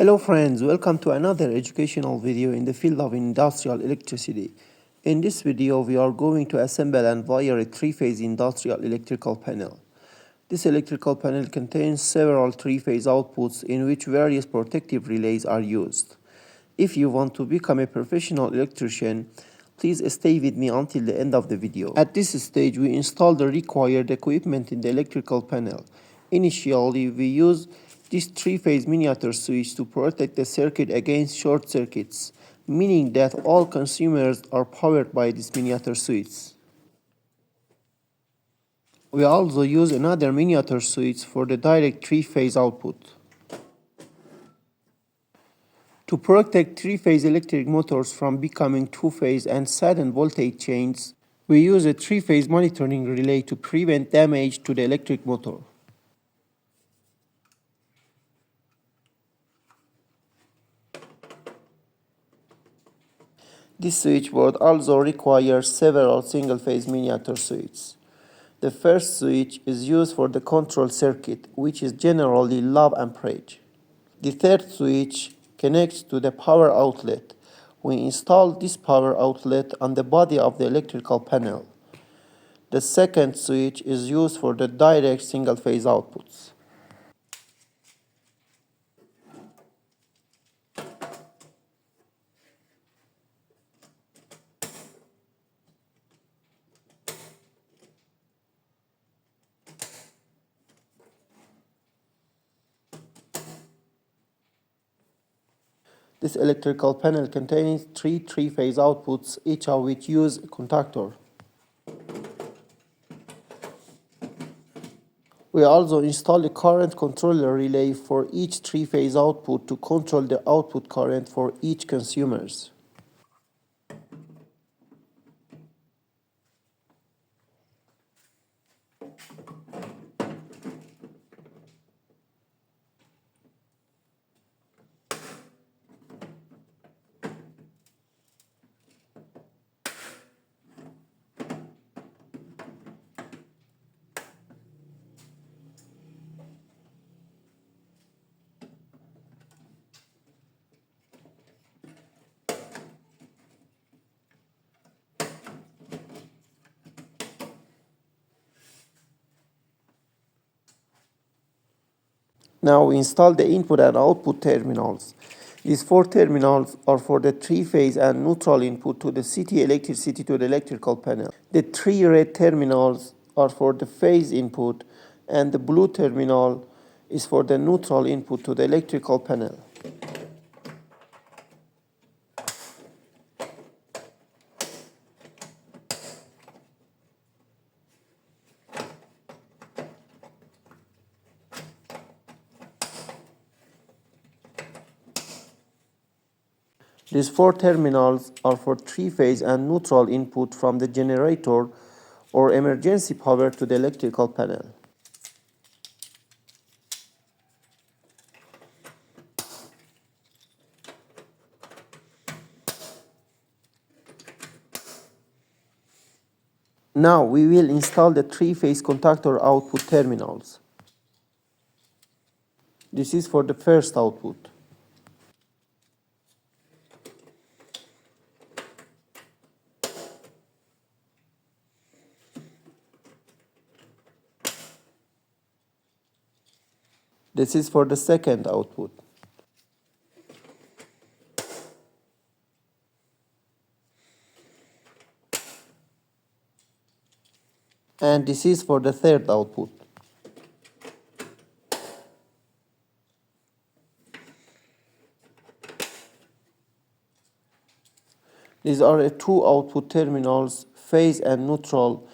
Hello friends, welcome to another educational video in the field of industrial electricity. In this video we are going to assemble and wire a three-phase industrial electrical panel. This electrical panel contains several three-phase outputs in which various protective relays are used. If you want to become a professional electrician, please stay with me until the end of the video. At this stage we install the required equipment in the electrical panel. Initially we use this three-phase miniature switch to protect the circuit against short circuits, meaning that all consumers are powered by this miniature switch. We also use another miniature switch for the direct three-phase output. To protect three-phase electric motors from becoming two-phase and sudden voltage changes, we use a three-phase monitoring relay to prevent damage to the electric motor. This switchboard also requires several single-phase miniature switches. The first switch is used for the control circuit, which is generally low amperage. The third switch connects to the power outlet. We install this power outlet on the body of the electrical panel. The second switch is used for the direct single-phase outputs. This electrical panel contains three-phase outputs, each of which use a contactor. We also install a current controller relay for each three-phase output to control the output current for each consumers. Now we install the input and output terminals. These four terminals are for the three-phase and neutral input to the city electricity to the electrical panel. The three red terminals are for the phase input, and the blue terminal is for the neutral input to the electrical panel. These four terminals are for three-phase and neutral input from the generator or emergency power to the electrical panel. Now we will install the three-phase contactor output terminals. This is for the first output. This is for the second output. And this is for the third output. These are two output terminals, phase and neutral,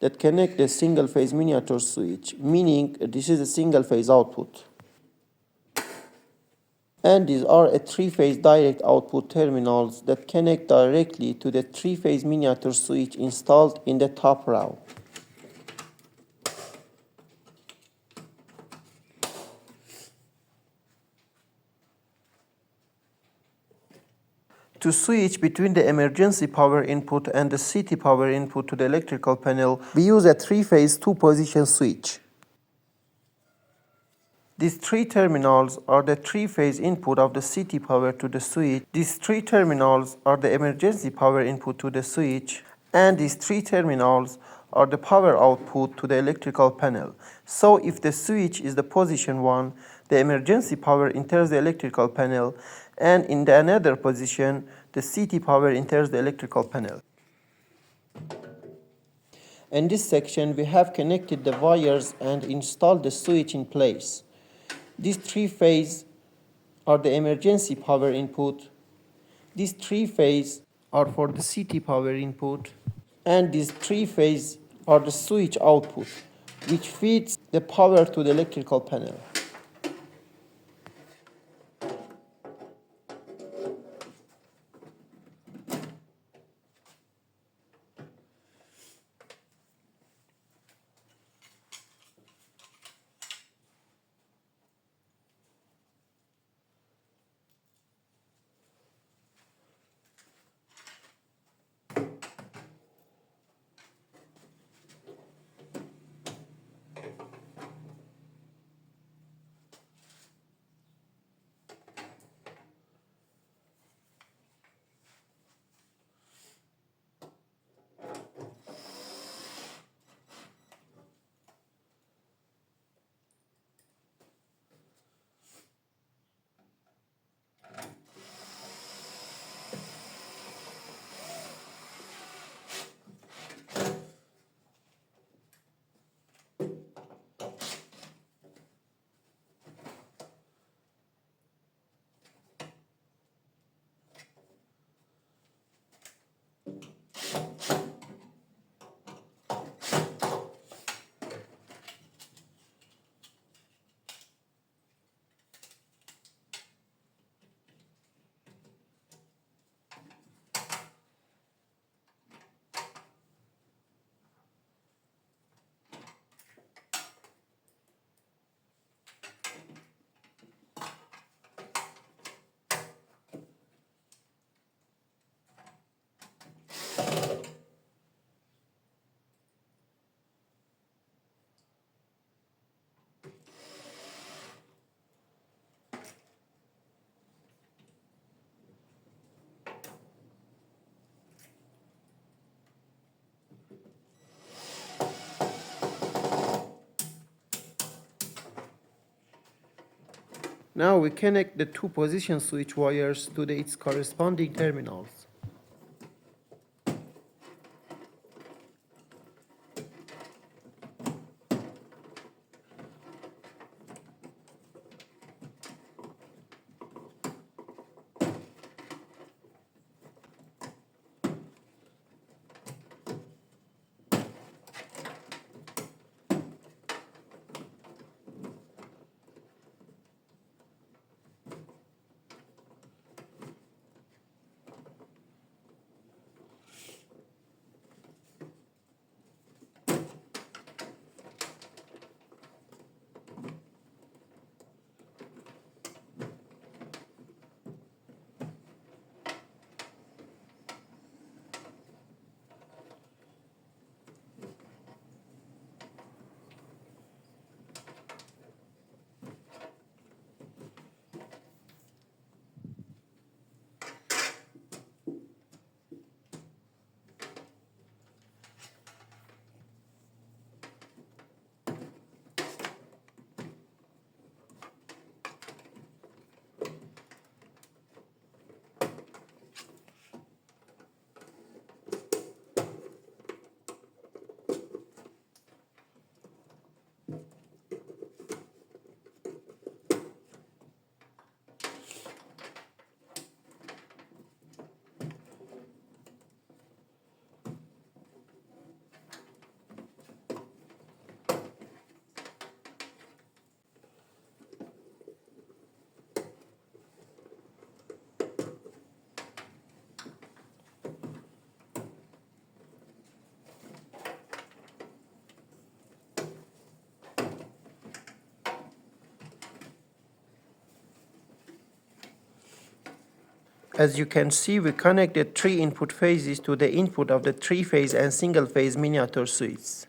that connect the single-phase miniature switch, meaning this is a single-phase output. And these are a three-phase direct output terminals that connect directly to the three-phase miniature switch installed in the top row. To switch between the emergency power input and the city power input to the electrical panel, we use a three-phase two-position switch. These three terminals are the three-phase input of the CT power to the switch. These three terminals are the emergency power input to the switch. And these three terminals are the power output to the electrical panel. So if the switch is the position 1, the emergency power enters the electrical panel, and in the another position, the CT power enters the electrical panel. In this section, we have connected the wires and installed the switch in place. These three phases are the emergency power input. These three phases are for the CT power input. And these three phases are the switch output, which feeds the power to the electrical panel. Now we connect the two position switch wires to its corresponding terminals. As you can see, we connected three input phases to the input of the three-phase and single-phase miniature switches.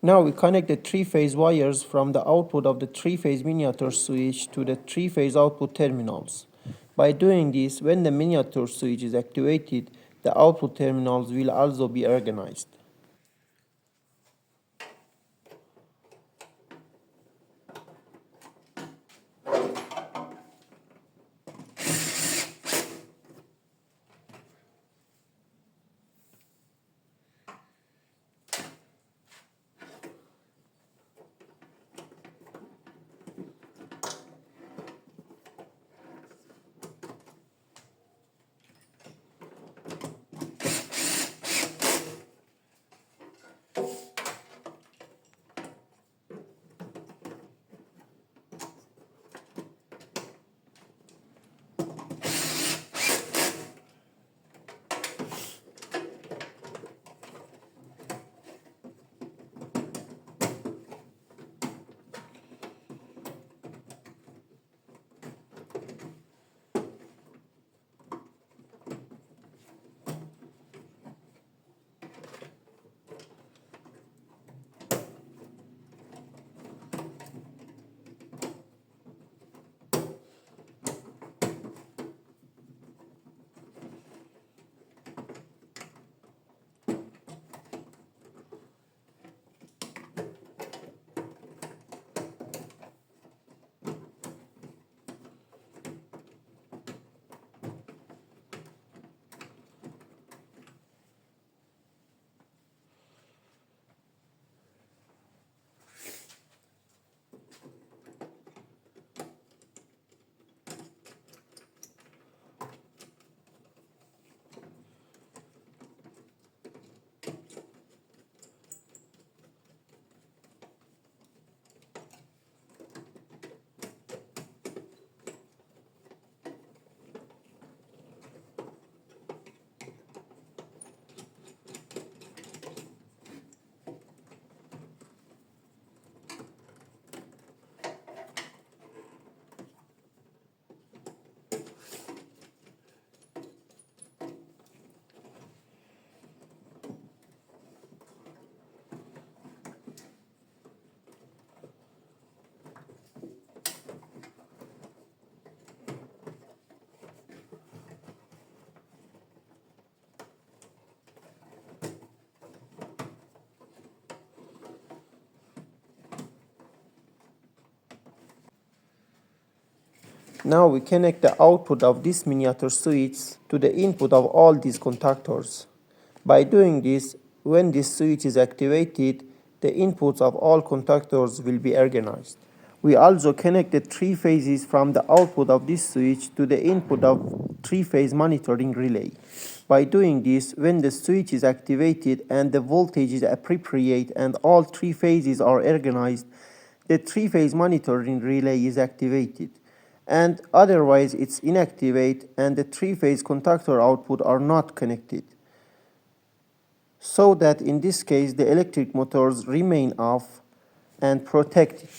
Now we connect the three-phase wires from the output of the three-phase miniature switch to the three-phase output terminals. By doing this, when the miniature switch is activated, the output terminals will also be organized. Now we connect the output of this miniature switch to the input of all these contactors. By doing this, when this switch is activated, the inputs of all contactors will be organized. We also connect the three phases from the output of this switch to the input of three-phase monitoring relay. By doing this, when the switch is activated and the voltage is appropriate and all three phases are organized, the three-phase monitoring relay is activated, and otherwise it's inactivate and the three-phase contactor output are not connected. So that in this case the electric motors remain off and protected.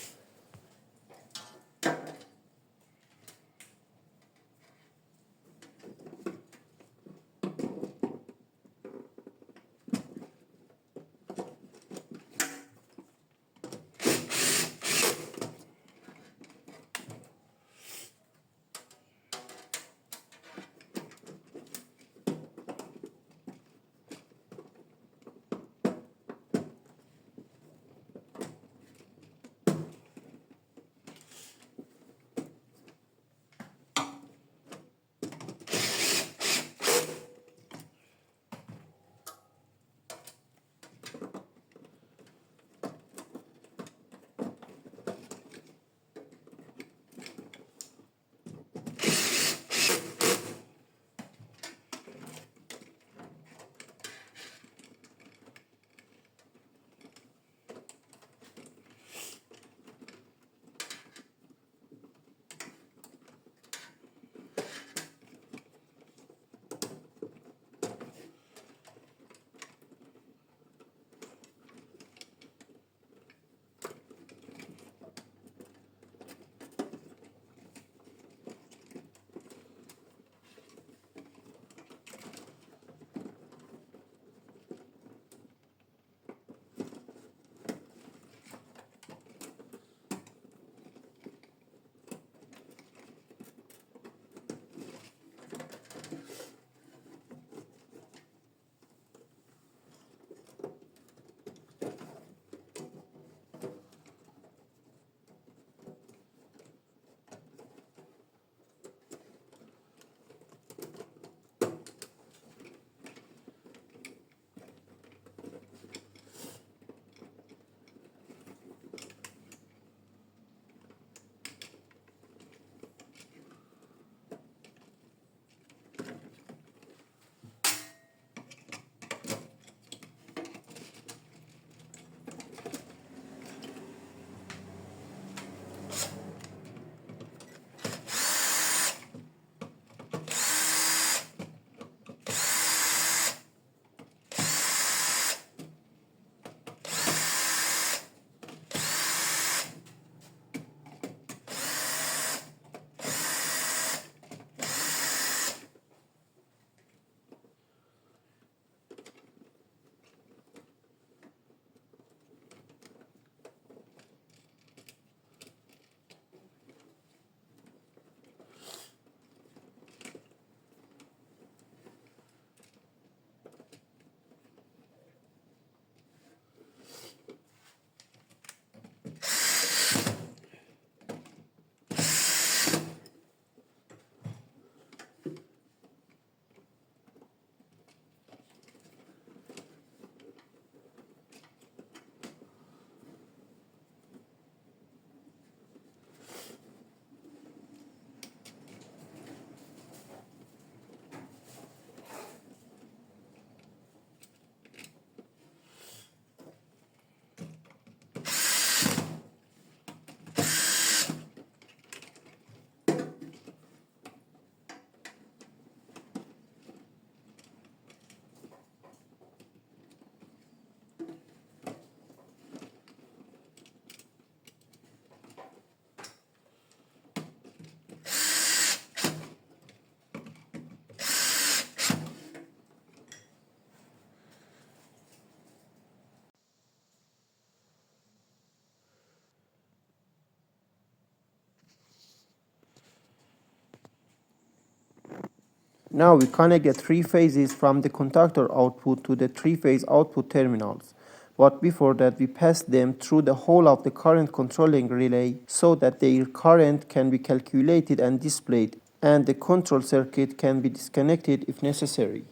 Now we connect the three phases from the contactor output to the three-phase output terminals. But before that, we pass them through the whole of the current controlling relay so that their current can be calculated and displayed, and the control circuit can be disconnected if necessary.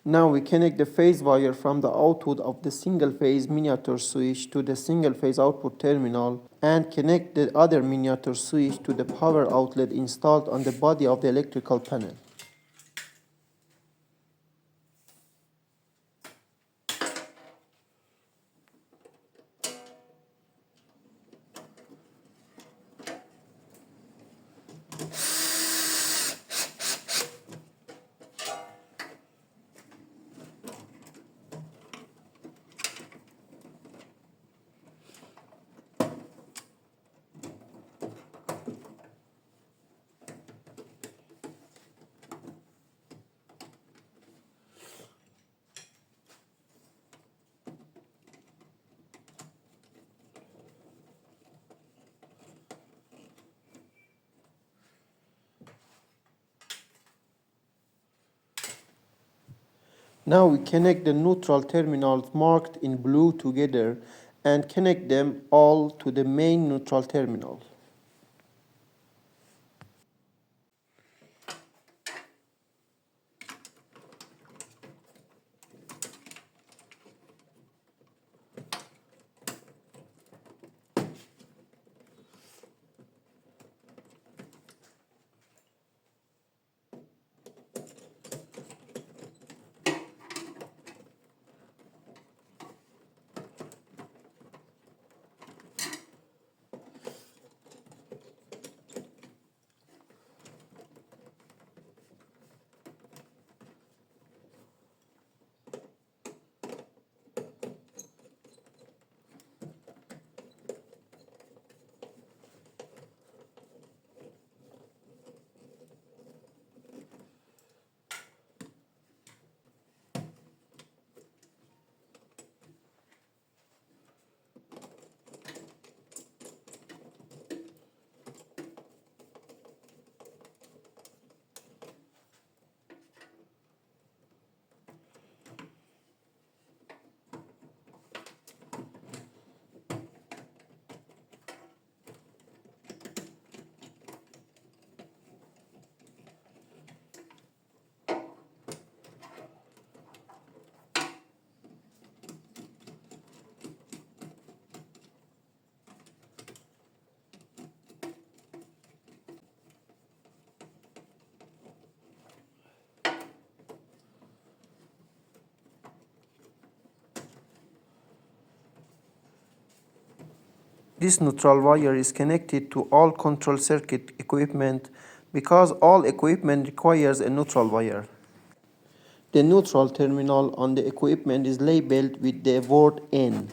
Now we connect the phase wire from the output of the single-phase miniature switch to the single-phase output terminal and connect the other miniature switch to the power outlet installed on the body of the electrical panel. Now we connect the neutral terminals marked in blue together and connect them all to the main neutral terminal. This neutral wire is connected to all control circuit equipment because all equipment requires a neutral wire. The neutral terminal on the equipment is labeled with the word N.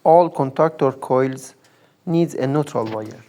All contactor coils needs a neutral wire.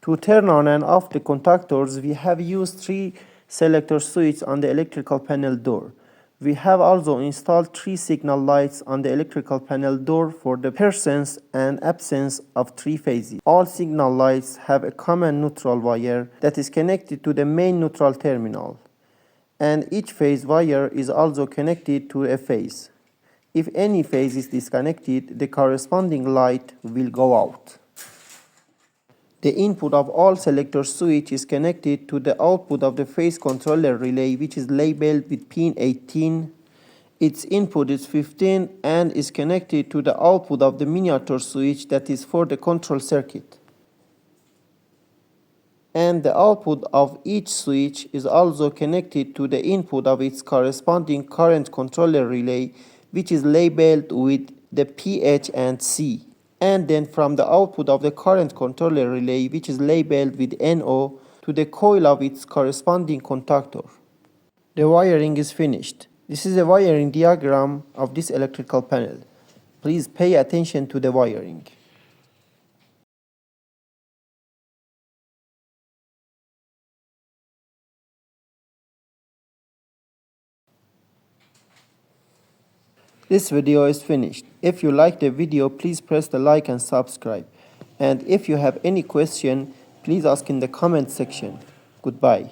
To turn on and off the contactors, we have used 3 selector switches on the electrical panel door. We have also installed 3 signal lights on the electrical panel door for the presence and absence of 3 phases. All signal lights have a common neutral wire that is connected to the main neutral terminal, and each phase wire is also connected to a phase. If any phase is disconnected, the corresponding light will go out. The input of all selector switch is connected to the output of the phase controller relay, which is labeled with pin 18. Its input is 15 and is connected to the output of the miniature switch that is for the control circuit. And the output of each switch is also connected to the input of its corresponding current controller relay, which is labeled with the PH and C. And then from the output of the current controller relay, which is labeled with NO, to the coil of its corresponding contactor. The wiring is finished. This is a wiring diagram of this electrical panel. Please pay attention to the wiring. This video is finished. If you like the video, please press the like and subscribe. And if you have any question, please ask in the comment section. Goodbye.